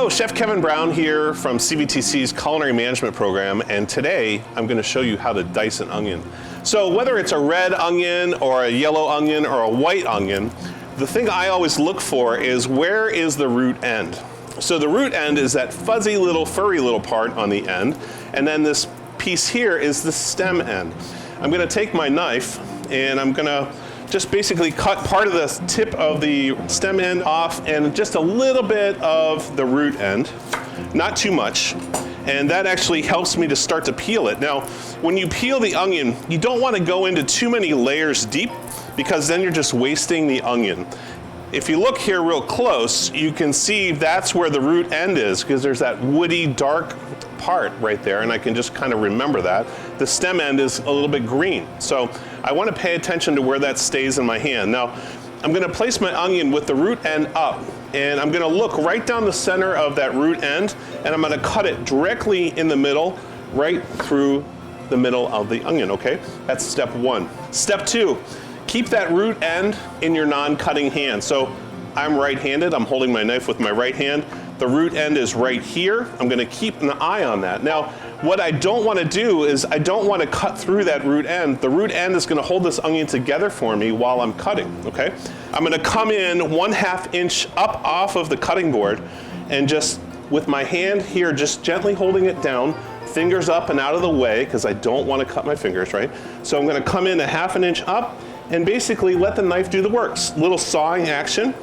Hello, Chef Kevin Brown here from CVTC's Culinary Management Program, and today I'm going to show you how to dice an onion. So whether it's a red onion or a yellow onion or a white onion, the thing I always look for is where is the root end. So the root end is that fuzzy little furry little part on the end, and then this piece here is the stem end. I'm going to take my knife and I'm going to just basically cut part of the tip of the stem end off and just a little bit of the root end, not too much. And that actually helps me to start to peel it. Now, when you peel the onion, you don't want to go into too many layers deep because then you're just wasting the onion. If you look here real close, you can see that's where the root end is because there's that woody, dark part right there, and I can just kind of remember that. The stem end is a little bit green. So I want to pay attention to where that stays in my hand. Now, I'm going to place my onion with the root end up, and I'm going to look right down the center of that root end, and I'm going to cut it directly in the middle, right through the middle of the onion, okay? That's step one. Step two, keep that root end in your non-cutting hand. So I'm right-handed, I'm holding my knife with my right hand. The root end is right here. I'm gonna keep an eye on that. Now, what I don't wanna do is I don't wanna cut through that root end. The root end is gonna hold this onion together for me while I'm cutting, okay? I'm gonna come in 1/2 inch up off of the cutting board and just with my hand here, just gently holding it down, fingers up and out of the way, because I don't wanna cut my fingers, right? So I'm gonna come in 1/2 inch up and basically let the knife do the works. Little sawing action.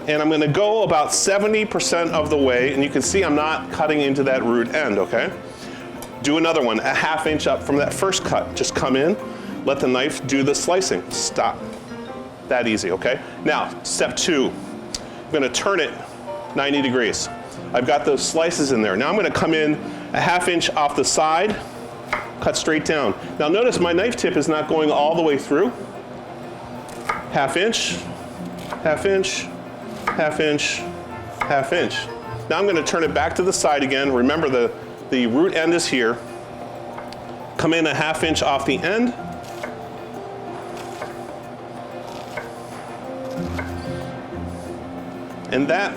And I'm gonna go about 70% of the way, and you can see I'm not cutting into that root end, okay? Do another one, 1/2 inch up from that first cut. Just come in, let the knife do the slicing. Stop. That easy, okay? Now, step two, I'm gonna turn it 90 degrees. I've got those slices in there. Now I'm gonna come in 1/2 inch off the side, cut straight down. Now notice my knife tip is not going all the way through. 1/2 inch, 1/2 inch, 1/2 inch, 1/2 inch. Now I'm gonna turn it back to the side again. Remember the root end is here. Come in 1/2 inch off the end. And that,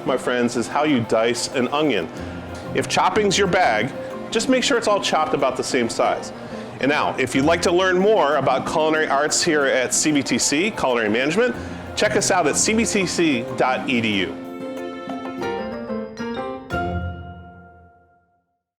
my friends, is how you dice an onion. If chopping's your bag, just make sure it's all chopped about the same size. And now, if you'd like to learn more about culinary arts here at CVTC, Culinary Management, check us out at cvtc.edu.